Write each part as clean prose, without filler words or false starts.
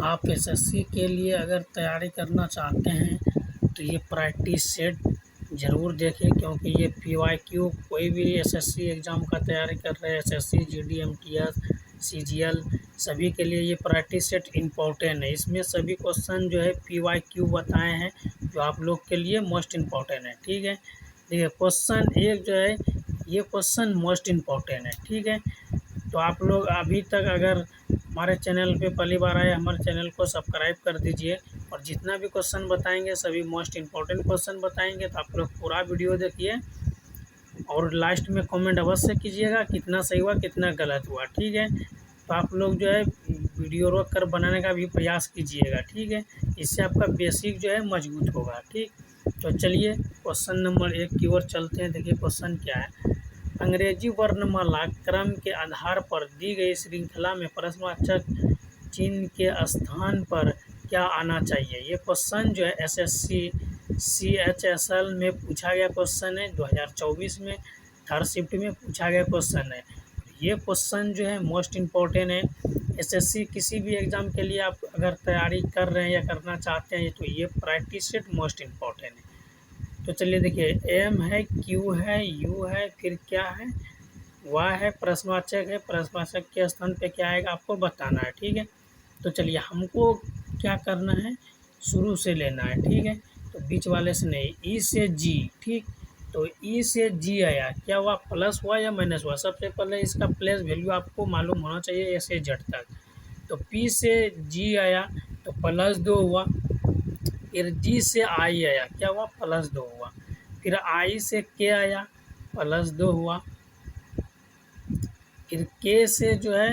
आप एसएससी के लिए अगर तैयारी करना चाहते हैं तो ये प्रैक्टिस सेट ज़रूर देखें, क्योंकि ये पीवाईक्यू कोई भी एसएससी एग्ज़ाम का तैयारी कर रहे हैं, एसएससी, जीडी, एमटीएस, सीजीएल, सभी के लिए ये प्रैक्टिस सेट इम्पोर्टेंट है। इसमें सभी क्वेश्चन जो है पीवाईक्यू बताए हैं, जो आप लोग के लिए मोस्ट इम्पोर्टेंट है। ठीक है, देखिए क्वेश्चन एक जो है ये क्वेश्चन मोस्ट इम्पोर्टेंट है। ठीक है, तो आप लोग अभी तक अगर हमारे चैनल पे पहली बार आए, हमारे चैनल को सब्सक्राइब कर दीजिए, और जितना भी क्वेश्चन बताएंगे सभी मोस्ट इम्पोर्टेंट क्वेश्चन बताएंगे, तो आप लोग पूरा वीडियो देखिए और लास्ट में कमेंट अवश्य कीजिएगा कितना सही हुआ कितना गलत हुआ। ठीक है, तो आप लोग जो है वीडियो रोक कर बनाने का भी प्रयास कीजिएगा। ठीक है, इससे आपका बेसिक जो है मजबूत होगा। ठीक, तो चलिए क्वेश्चन नंबर 1 की ओर चलते हैं। देखिए क्वेश्चन क्या है। अंग्रेजी वर्णमाला क्रम के आधार पर दी गई श्रृंखला में प्रश्नवाचक चिन्ह के स्थान पर क्या आना चाहिए। ये क्वेश्चन जो है एसएससी सीएचएसएल में पूछा गया क्वेश्चन है, 2024 में थर्ड शिफ्ट में पूछा गया क्वेश्चन है। ये क्वेश्चन जो है मोस्ट इम्पोर्टेंट है। एसएससी किसी भी एग्ज़ाम के लिए आप अगर तैयारी कर रहे हैं या करना चाहते हैं तो ये प्रैक्टिस सेट मोस्ट इम्पोर्टेंट है। तो चलिए देखिए, एम है, क्यू है, यू है, फिर क्या है, वाई है, प्रश्नवाचक है। प्रश्नवाचक के स्थान पे क्या आएगा आपको बताना है। ठीक है, तो चलिए हमको क्या करना है, शुरू से लेना है। ठीक है, तो बीच वाले से नहीं, ई से जी। ठीक, तो ई से जी आया, क्या हुआ, प्लस हुआ या माइनस हुआ। सबसे पहले इसका प्लेस वैल्यू आपको मालूम होना चाहिए ए से जेड तक। तो पी से जी आया तो +2 हुआ, फिर जी से आई आया, क्या हुआ, +2 हुआ, फिर आई से के आया, +2 हुआ, फिर के से जो है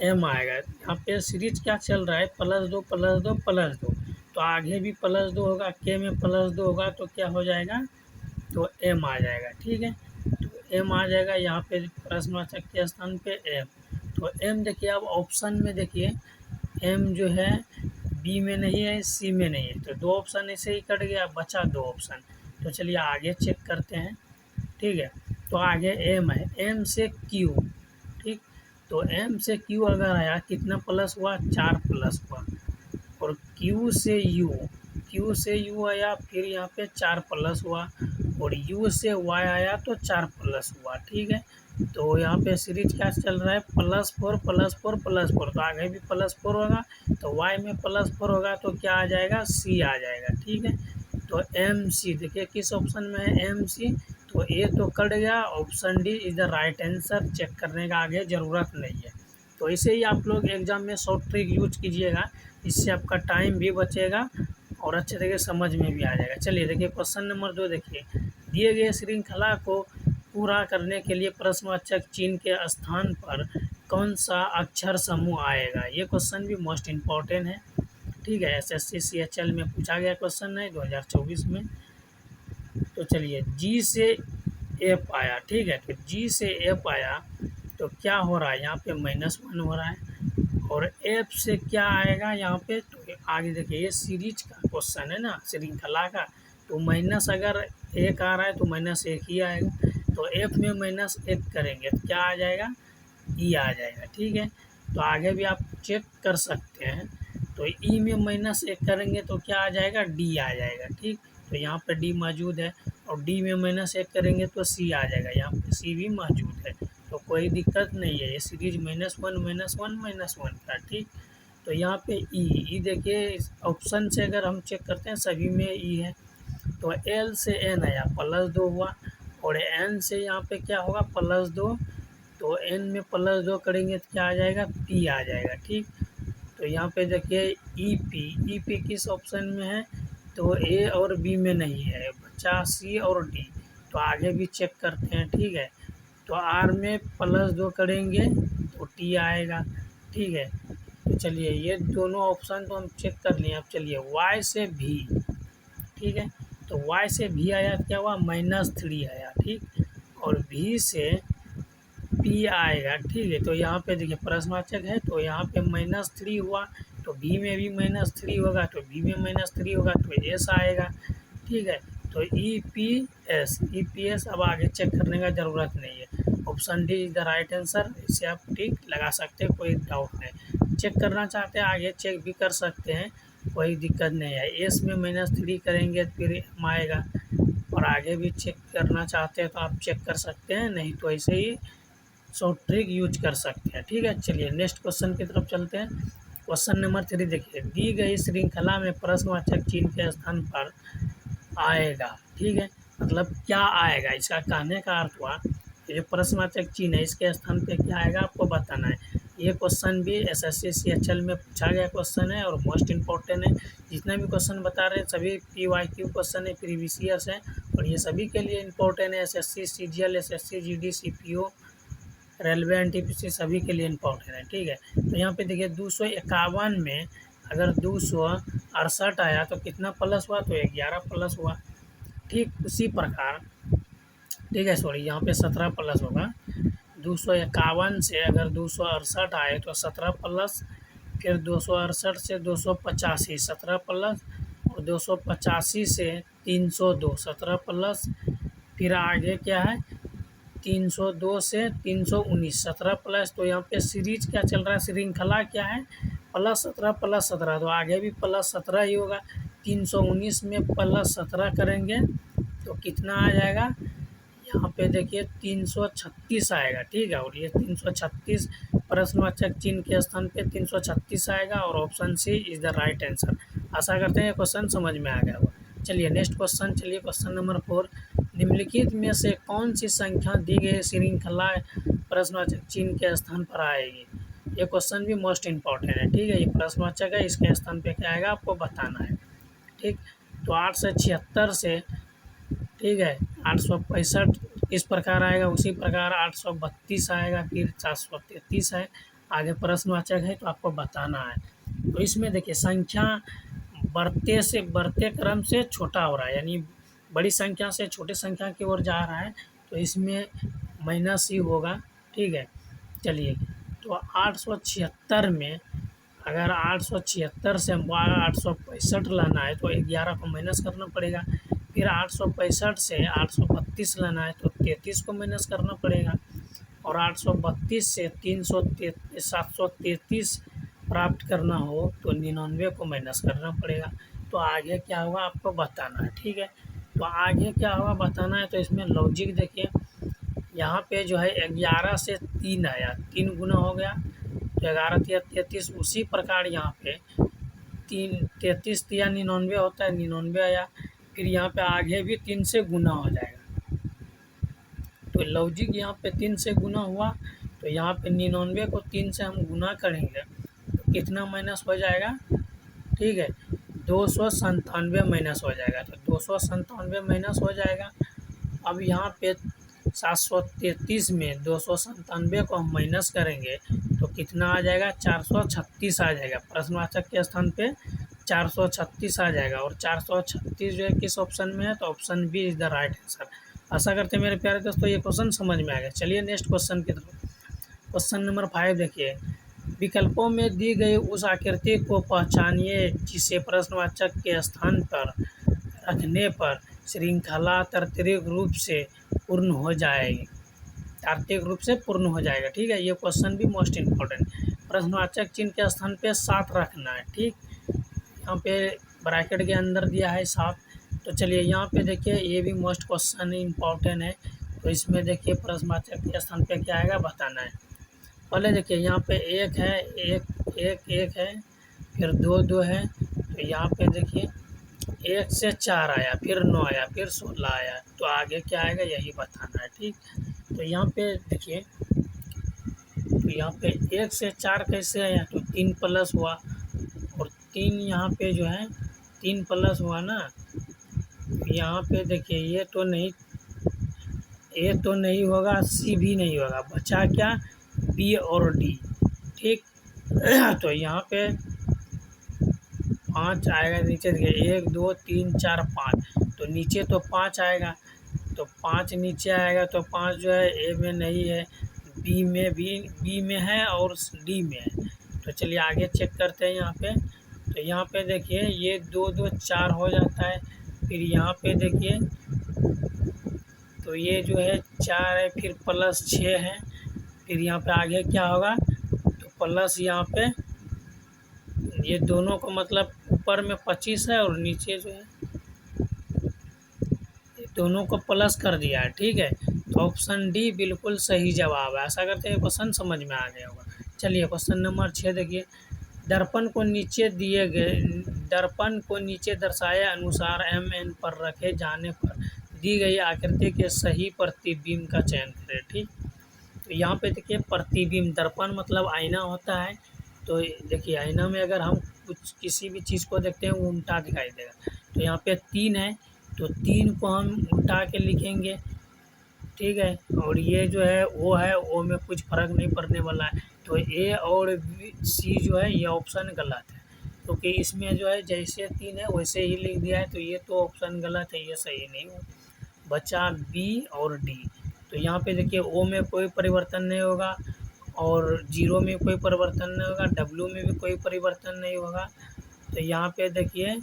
एम आएगा। यहाँ पे सीरीज क्या चल रहा है, +2 +2 +2, तो आगे भी +2 होगा, के में +2 होगा तो क्या हो जाएगा, तो एम आ जाएगा। ठीक है, तो एम आ जाएगा यहाँ पे प्रश्नवाचक के स्थान पे एम। तो एम देखिए, अब ऑप्शन में देखिए एम जो है बी में नहीं है, सी में नहीं है, तो 2 ऑप्शन ऐसे ही कट गया, बचा 2 ऑप्शन। तो चलिए आगे चेक करते हैं। ठीक है, तो आगे एम है, एम से क्यू। ठीक, तो एम से क्यू अगर आया कितना प्लस हुआ, 4 प्लस हुआ, और क्यू से यू, क्यू से यू आया, फिर यहाँ पे 4 प्लस हुआ, और यू से वाई आया तो 4 प्लस हुआ। ठीक है, तो यहाँ पे सीरीज क्या चल रहा है, +4 +4 +4, तो आगे भी +4 होगा, तो वाई में +4 होगा तो क्या आ जाएगा, सी आ जाएगा। ठीक है, तो एम सी देखिए किस ऑप्शन में है, एम सी, तो ए तो कट गया, option D is the right answer. Check करने का आगे ज़रूरत नहीं है। तो ऐसे ही आप लोग एग्ज़ाम में शॉर्ट ट्रिक यूज कीजिएगा, इससे आपका टाइम भी बचेगा और अच्छे तरीके समझ में भी आ जाएगा। चलिए देखिए क्वेश्चन नंबर 2 देखिए, दिए गए श्रृंखला को पूरा करने के लिए प्रश्नवाचक चिन्ह के स्थान पर कौन सा अक्षर समूह आएगा। ये क्वेश्चन भी मोस्ट इम्पॉर्टेंट है। ठीक है, एसएससी सीएचएल में पूछा गया क्वेश्चन है 2024 में। तो चलिए जी से एफ आया। ठीक है, तो जी से एफ आया तो क्या हो रहा है, यहाँ पे -1 हो रहा है, और एफ से क्या आएगा यहाँ पे, तो आगे देखिए ये सीरीज का क्वेश्चन है ना, श्रृंखला का, तो माइनस अगर 1 आ रहा है तो -1 ही आएगा, तो एफ में -1 करेंगे तो क्या आ जाएगा, ई आ जाएगा। ठीक है, तो आगे भी आप चेक कर सकते हैं, तो ई में -1 करेंगे तो क्या आ जाएगा, डी आ जाएगा। ठीक, तो यहाँ पे डी मौजूद है, और डी में -1 करेंगे तो सी आ जाएगा, यहाँ पे सी भी मौजूद है, तो कोई दिक्कत नहीं है। ये सीरीज -1 का। ठीक, तो यहाँ पे ई देखिए ऑप्शन से अगर हम चेक करते हैं सभी में ई है, तो एल से एन आया, +2 हुआ, और एन से यहाँ पे क्या होगा, +2, तो एन में +2 करेंगे तो क्या आ जाएगा, पी आ जाएगा। ठीक, तो यहाँ पे देखिए ई पी किस ऑप्शन में है, तो ए और बी में नहीं है, बचा सी और डी, तो आगे भी चेक करते हैं। ठीक है, तो आर में +2 करेंगे तो टी आएगा। ठीक है, तो चलिए ये दोनों ऑप्शन तो हम चेक कर लिए। अब चलिए वाई से भी। ठीक है, तो वाई से भी आया, क्या हुआ, -3 आया। ठीक, और भी से पी आएगा। ठीक है, तो यहाँ पे देखिए प्रश्नवाचक है तो यहाँ पे -3 हुआ, तो बी में भी -3 होगा, तो बी में -3 होगा तो एस आएगा। ठीक है, तो ई पी एस अब आगे चेक करने का ज़रूरत नहीं है, option D is the right answer. इसे आप टिक लगा सकते हैं, कोई डाउट नहीं। चेक करना चाहते हैं आगे चेक भी कर सकते हैं, कोई दिक्कत नहीं है। एस में -3 करेंगे तो फिर एम आएगा, और आगे भी चेक करना चाहते हैं तो आप चेक कर सकते हैं, नहीं तो ऐसे ही शॉर्ट ट्रिक यूज कर सकते हैं। ठीक है, चलिए नेक्स्ट क्वेश्चन की तरफ चलते हैं। क्वेश्चन नंबर 3 देखिए, दी गई श्रृंखला में प्रश्नवाचक चिन्ह के स्थान पर आएगा। ठीक है, मतलब क्या आएगा, इसका कहने का अर्थ हुआ ये जो प्रश्नवाचक चिन्ह है इसके स्थान पे क्या आएगा आपको बताना है। ये क्वेश्चन भी एसएससी सीएचएल में पूछा गया क्वेश्चन है और मोस्ट इम्पोर्टेंट है। जितने भी क्वेश्चन बता रहे हैं सभी पीवाईक्यू क्वेश्चन है, प्रीवियस ईयर्स है, और ये सभी के लिए इम्पोर्टेंट है। SSC CGL, SSC GD, CPO, railway, NTPC सभी के लिए इम्पोर्टेंट है। ठीक है, तो यहाँ पे देखिए 251 में अगर 268 आया तो कितना प्लस हुआ, तो 11 प्लस हुआ। ठीक उसी प्रकार, ठीक है सॉरी, यहाँ पे 17 प्लस होगा। 251 से अगर 268 आए तो 17 प्लस, फिर 268 से 285 17 प्लस, और 285 से 302 17 प्लस, फिर आगे क्या है 302 से 319 17 प्लस। तो यहाँ पे सीरीज क्या चल रहा है, श्रृंखला क्या है, +17 +17, तो आगे भी +17 ही होगा। 319 में +17 करेंगे तो कितना आ जाएगा, यहाँ पे देखिए 336 आएगा। ठीक है, और ये 336 प्रश्नवाचक चिन्ह के स्थान पे 336 आएगा, और option C is the right answer. आशा करते हैं ये क्वेश्चन समझ में आ गया होगा। चलिए नेक्स्ट क्वेश्चन, चलिए क्वेश्चन नंबर 4, निम्नलिखित में से कौन सी संख्या दी गई श्रृंखला प्रश्नवाचक चिन्ह के स्थान पर आएगी। ये क्वेश्चन भी मोस्ट इम्पॉर्टेंट है। ठीक है, ये प्रश्नवाचक है, इसके स्थान पे क्या आएगा आपको बताना है। ठीक, तो 876 से, ठीक है, 865 इस प्रकार आएगा, उसी प्रकार 832 आएगा, फिर 433 है, आगे प्रश्नवाचक है तो आपको बताना है। तो इसमें देखिए संख्या बढ़ते क्रम से छोटा हो रहा है, यानी बड़ी संख्या से छोटी संख्या की ओर जा रहा है, तो इसमें माइनस ही होगा। ठीक है, चलिए, तो 876 में अगर 876 से हमको 865 लाना है तो 11 को माइनस करना पड़ेगा, फिर 865 से 832 लाना है तो 33 को माइनस करना पड़ेगा, और 832 से 733 प्राप्त करना हो तो 99 को माइनस करना पड़ेगा। तो आगे क्या होगा आपको बताना है। ठीक है, तो आगे क्या होगा बताना है। तो इसमें लॉजिक देखिए, यहाँ पे जो है 11 से 3 आया, 3 गुना हो गया तो 11 तिया 33, उसी प्रकार यहाँ पे 33 तिया 99 होता है, 99 आया, फिर यहाँ पे आगे भी 3 से गुना हो जाएगा। तो लॉजिक यहाँ पे 3 से गुना हुआ, तो यहाँ पे 99 को 3 से हम गुना करेंगे तो कितना माइनस हो जाएगा, ठीक है, 297 माइनस हो जाएगा। तो 297 माइनस हो जाएगा। अब यहाँ पे 733 में 297 को हम माइनस करेंगे तो कितना आ जाएगा, 436 आ जाएगा। प्रश्नवाचक के स्थान पे 436 आ जाएगा, और 436 जो है किस ऑप्शन में है, तो option B is the right answer. आशा करते हैं मेरे प्यारे दोस्तों ये क्वेश्चन समझ में आ गया। चलिए नेक्स्ट क्वेश्चन की तरफ। क्वेश्चन नंबर 5 देखिए, विकल्पों में दी गई उस आकृति को पहचानिए जिसे प्रश्नवाचक के स्थान पर रखने पर श्रृंखला तार्किक रूप से पूर्ण हो जाएगी, तार्किक रूप से पूर्ण हो जाएगा। ठीक है, ये क्वेश्चन भी मोस्ट इम्पोर्टेंट। प्रश्नवाचक चिन्ह के स्थान पे 7 रखना है। ठीक, यहाँ पे ब्रैकेट के अंदर दिया है 7। तो चलिए यहाँ पे देखिए, ये भी मोस्ट क्वेश्चन इम्पोर्टेंट है। तो इसमें देखिए प्रश्नवाचक के स्थान पे क्या आएगा बताना है। पहले देखिए यहाँ पे 1 है, 1 है, फिर 2 है, तो यहाँ पे देखिए 1 से 4 आया, फिर 9 आया, फिर 16 आया, तो आगे क्या आएगा यही बताना है। ठीक, तो यहाँ पे देखिए, तो यहाँ पे 1 से 4 कैसे आया, तो 3 प्लस हुआ, और 3 यहाँ पे जो है 3 प्लस हुआ ना, यहाँ पे देखिए ये तो नहीं होगा, सी भी नहीं होगा, बचा क्या, बी और डी। ठीक, तो यहाँ पे 5 आएगा, नीचे देखिए 1 2 3 4 5, तो नीचे तो 5 आएगा, तो 5 नीचे आएगा, तो 5 जो है ए में नहीं है, बी में है और डी में है। तो चलिए आगे चेक करते हैं यहाँ पे। तो यहाँ पे देखिए ये 2 2 4 हो जाता है, फिर यहाँ पे देखिए तो ये जो है 4 है, फिर प्लस 6 है, फिर यहाँ पे आगे क्या होगा, तो प्लस यहाँ पे ये दोनों को मतलब ऊपर में 25 है और नीचे जो है ये दोनों को प्लस कर दिया है, ठीक है। तो ऑप्शन डी बिल्कुल सही जवाब है। ऐसा करते हैं क्वेश्चन समझ में आ गया होगा। चलिए क्वेश्चन नंबर 6 देखिए, दर्पण को नीचे दिए गए दर्पण को नीचे दर्शाए अनुसार एम एन पर रखे जाने पर दी गई आकृति के सही प्रतिबिंब का चयन करें, ठीक। तो यहाँ पे देखिए प्रतिबिंब, दर्पण मतलब आईना होता है। तो देखिए आईना में अगर हम कुछ किसी भी चीज़ को देखते हैं वो उल्टा दिखाई देगा। तो यहाँ पे 3 है, तो 3 को हम उल्टा के लिखेंगे, ठीक है। और ये जो है ओ है, ओ में कुछ फर्क नहीं पड़ने वाला है। तो ए और सी जो है ये ऑप्शन गलत है, क्योंकि इसमें जो है जैसे 3 है वैसे ही लिख दिया है। तो ये तो ऑप्शन गलत है, ये सही नहीं हो। बचा बी और डी। तो यहाँ पे देखिए ओ में कोई परिवर्तन नहीं होगा और 0 में कोई परिवर्तन नहीं होगा, डब्ल्यू में भी कोई परिवर्तन नहीं होगा। तो यहाँ पे देखिए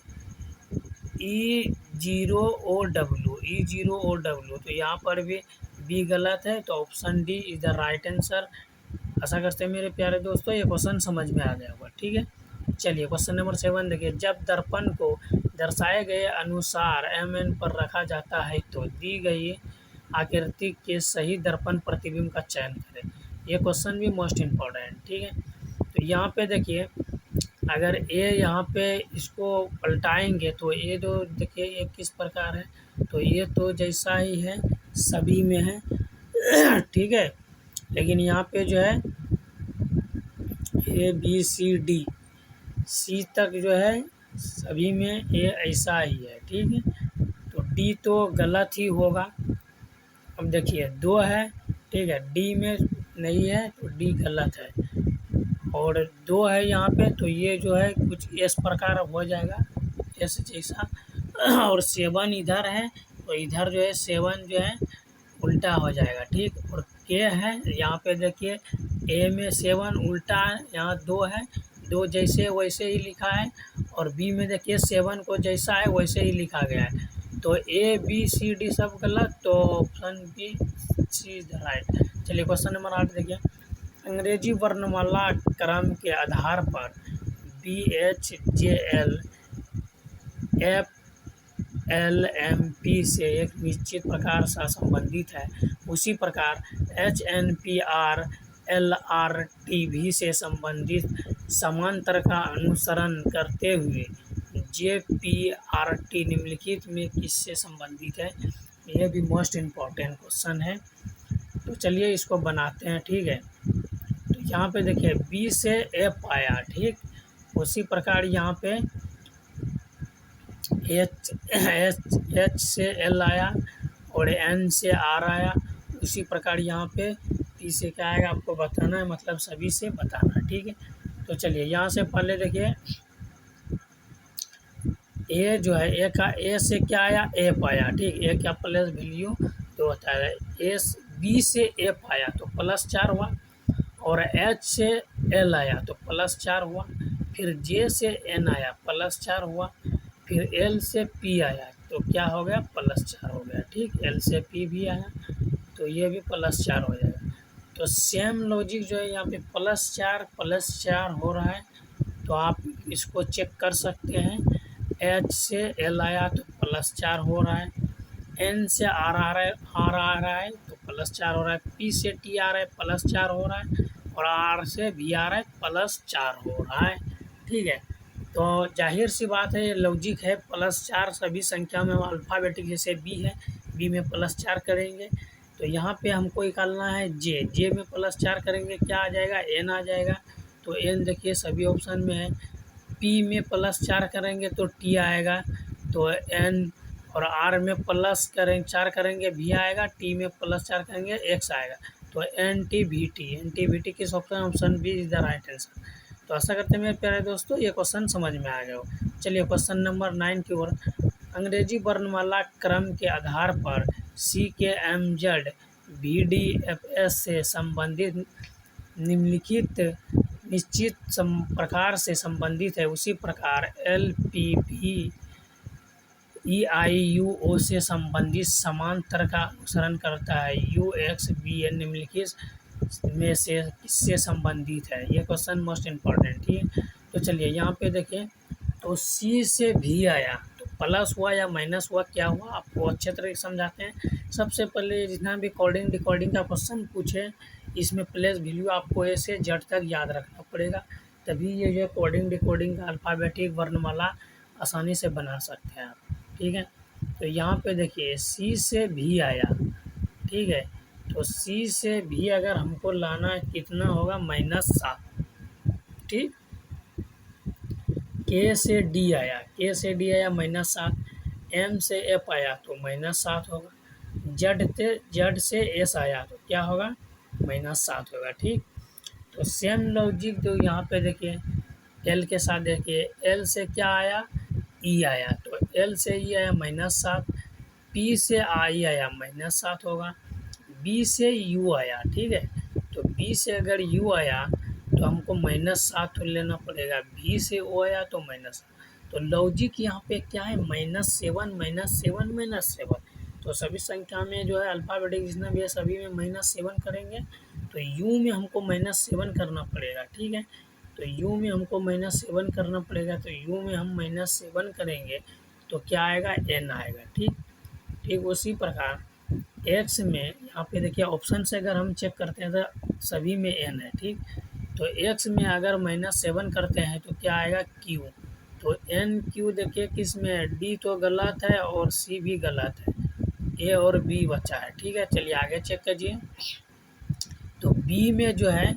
E0 और डब्ल्यू, तो यहाँ पर भी बी गलत है। तो option D is the right answer. आशा करते हैं मेरे प्यारे दोस्तों ये क्वेश्चन समझ में आ गया होगा, ठीक है। चलिए क्वेश्चन नंबर 7 देखिए, जब दर्पण को दर्शाए गए अनुसार एम एन पर रखा जाता है तो दी गई आकृति के सही दर्पण प्रतिबिंब का चयन करें। ये क्वेश्चन भी मोस्ट इम्पोर्टेंट, ठीक है। तो यहाँ पे देखिए अगर ए यहाँ पे इसको पलटाएंगे तो ये तो देखिए ये किस प्रकार है, तो ये तो जैसा ही है सभी में है ठीक है। लेकिन यहाँ पे जो है A B C D C तक जो है सभी में ए ऐसा ही है, ठीक है। तो डी तो गलत ही होगा। अब देखिए 2 है, ठीक है, डी में नहीं है तो डी गलत है। और 2 है यहाँ पे, तो ये जो है कुछ इस प्रकार हो जाएगा, एस जैसा। और 7 इधर है, तो इधर जो है 7 जो है उल्टा हो जाएगा, ठीक। और के है यहाँ पे देखिए ए में 7 उल्टा है, यहाँ 2 है, 2 जैसे वैसे ही लिखा है। और बी में देखिए 7 को जैसा है वैसे ही लिखा गया है। तो ए बी सी डी सब गलत, तो option B C is the right. चलिए क्वेश्चन नंबर 8 देखिए, अंग्रेजी वर्णमाला क्रम के आधार पर B H J L F L M P से एक निश्चित प्रकार से संबंधित है, उसी प्रकार H N P R L R T भी से संबंधित समांतर का अनुसरण करते हुए जे पी आर टी निम्नलिखित में किससे संबंधित है। यह भी मोस्ट इम्पॉर्टेंट क्वेश्चन है। तो चलिए इसको बनाते हैं, ठीक है। तो यहाँ पे देखिए बी से एफ आया, ठीक, उसी प्रकार यहाँ पे एच से एल आया और एन से आर आया। उसी प्रकार यहाँ पे पी से क्या आएगा आपको बताना है, मतलब सभी से बताना है, ठीक है। तो चलिए यहाँ से पहले देखिए ए जो है ए का ए से क्या आया एफ आया, ठीक। ए क्या प्लस वैल्यू तो होता है एस, बी से एफ आया तो +4 हुआ। और एच से एल आया तो +4 हुआ। फिर जे से एन आया +4 हुआ। फिर एल से पी आया तो क्या हो गया +4 हो गया, ठीक। एल से पी भी आया तो ये भी +4 हो जाएगा। तो सेम लॉजिक जो है यहाँ पे +4 हो रहा है, तो आप इसको चेक कर सकते हैं। एच से एल आया तो +4 हो रहा है, एन से आर आ रहा है तो +4 हो रहा है, पी से टी आ रहा है +4 हो रहा है, और आर से भी आ रहा है +4 हो रहा है, ठीक है। तो जाहिर सी बात है ये लॉजिक है, +4 सभी संख्या में अल्फ़ाबेटिक जैसे बी है, बी में +4 करेंगे। तो यहाँ पे हमको निकालना है जे में +4 करेंगे क्या आ जाएगा एन आ जाएगा। तो एन देखिए सभी ऑप्शन में है। पी में +4 करेंगे तो टी आएगा, तो एन। और आर में +4 करेंगे भी आएगा, टी में +4 करेंगे एक्स आएगा। तो एन टी वी टी किस option B is the right answer. तो आशा करते हैं मेरे प्यारे दोस्तों ये क्वेश्चन समझ में आ गया हो। चलिए क्वेश्चन नंबर 9 की ओर, अंग्रेजी वर्णमाला क्रम के आधार पर C K M Z B D F S से संबंधित निम्नलिखित निश्चित प्रकार से संबंधित है, उसी प्रकार एल पी भी ई आई यू ओ से संबंधित समांतर का अनुसरण करता है। यू एक्स बी एन निम्नलिखित में से किससे संबंधित है। ये क्वेश्चन मोस्ट इम्पॉर्टेंट, ठीक है। तो चलिए यहाँ पे देखिए, तो सी से भी आया तो प्लस हुआ या माइनस हुआ, क्या हुआ आपको अच्छे तरह से समझाते हैं। सबसे पहले जितना भी कोडिंग डिकोडिंग का क्वेश्चन पूछे, इसमें प्लेस वैल्यू आपको ए से जेड तक याद रखना पड़ेगा, तभी ये जो कोडिंग डिकोडिंग का अल्फ़ाबेटिक वर्णमाला आसानी से बना सकते हैं आप। ठीक है, तो यहाँ पे देखिए सी से भी आया, ठीक है, तो सी से भी अगर हमको लाना है कितना होगा, -7। ठीक, के से डी आया, के से डी आया -7, एम से एफ आया तो -7 होगा, जेड से एस आया तो क्या होगा, -7 होगा। ठीक, तो सेम लॉजिक जो यहाँ पे देखिए एल के साथ देखिए, एल से क्या आया, ई आया, तो एल से ई आया -7, पी से आई आया -7 होगा, बी से यू आया, ठीक है, तो बी से अगर यू आया तो हमको -7 लेना पड़ेगा, बी से ओ आया तो -7, तो लॉजिक यहाँ पे क्या है, -7 -7 -7, तो सभी संख्या में जो है अल्फ़ाबेटिक जितना भी है सभी में -7 करेंगे, तो यू में हमको -7 करना पड़ेगा। ठीक है, तो यू में हमको -7 करना पड़ेगा, तो यू में हम -7 करेंगे तो क्या आएगा, एन आएगा। ठीक, ठीक उसी प्रकार एक्स में यहाँ पे देखिए ऑप्शन से अगर हम चेक करते हैं तो सभी में एन है। ठीक, तो एक्स में अगर -7 करते हैं तो क्या आएगा, क्यू, तो एन क्यू देखिए किस में है, डी तो गलत है और सी भी गलत है, ए और बी बचा है। ठीक है, चलिए आगे चेक कीजिए, तो बी में जो है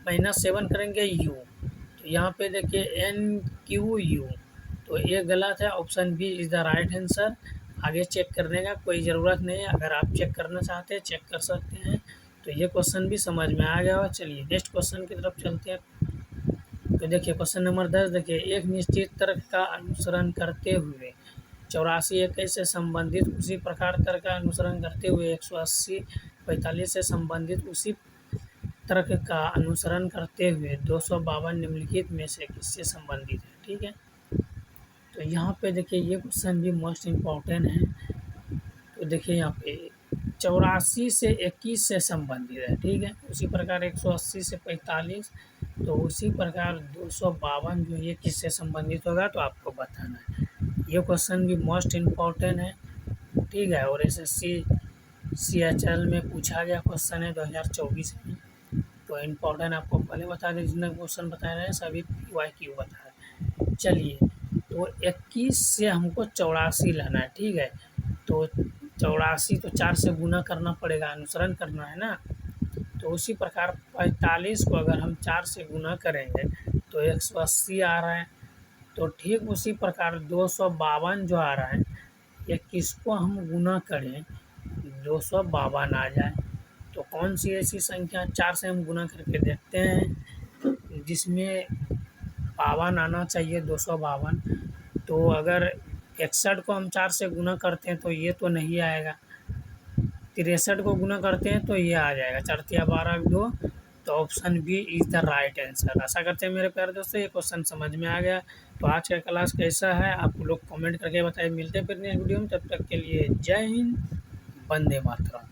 -7 करेंगे यू, तो यहाँ पे देखिए एन क्यू यू, तो ये गलत है, option B is the right answer. आगे चेक करने का कोई ज़रूरत नहीं है, अगर आप चेक करना चाहते हैं चेक कर सकते हैं। तो ये क्वेश्चन भी समझ में आ गया होगा। चलिए नेक्स्ट क्वेश्चन की तरफ चलते हैं। तो देखिए क्वेश्चन नंबर 10 देखिए, एक निश्चित तर्क का अनुसरण करते हुए 84 21 से संबंधित उसी प्रकार तर्क का अनुसरण करते हुए 180 45 से संबंधित उसी तर्क का अनुसरण करते हुए 252 निम्नलिखित में से किससे संबंधित है। ठीक है, तो यहाँ पे देखिए ये क्वेश्चन भी मोस्ट इम्पॉर्टेंट है। तो देखिए यहाँ पे 84 से 21 से संबंधित है। ठीक है, उसी प्रकार 180 से 45, तो उसी प्रकार 252 जो ये किससे संबंधित होगा तो आपको बताना है। ये क्वेश्चन भी मोस्ट इम्पॉर्टेंट है। ठीक है, और एसएससी CHL में पूछा गया क्वेश्चन है 2024 में, तो इम्पोर्टेंट आपको पहले बता दें, जितने क्वेश्चन बताए रहे हैं सभी PYQ बता रहे। चलिए, तो 21 से हमको 84 लाना है। ठीक है, तो 84 तो 4 से गुना करना पड़ेगा, अनुसरण करना है ना, तो उसी प्रकार 45 को अगर हम 4 से गुना करेंगे तो 180 आ रहा है, तो ठीक उसी प्रकार 252 जो आ रहा है, ये किसको हम गुना करें 252 आ जाए, तो कौन सी ऐसी संख्या 4 से हम गुना करके देखते हैं जिसमें 52 आना चाहिए 252, तो अगर 61 को हम 4 से गुना करते हैं तो ये तो नहीं आएगा, 63 को गुना करते हैं तो ये आ जाएगा, 4 तिया 12 2, तो option B is the right answer. आशा करते हैं मेरे प्यारे दोस्तों ये क्वेश्चन समझ में आ गया। तो आज का क्लास कैसा है आप लोग कमेंट करके बताइए। मिलते हैं फिर नेक्स्ट वीडियो में, तब तक के लिए जय हिंद, वंदे मातरम।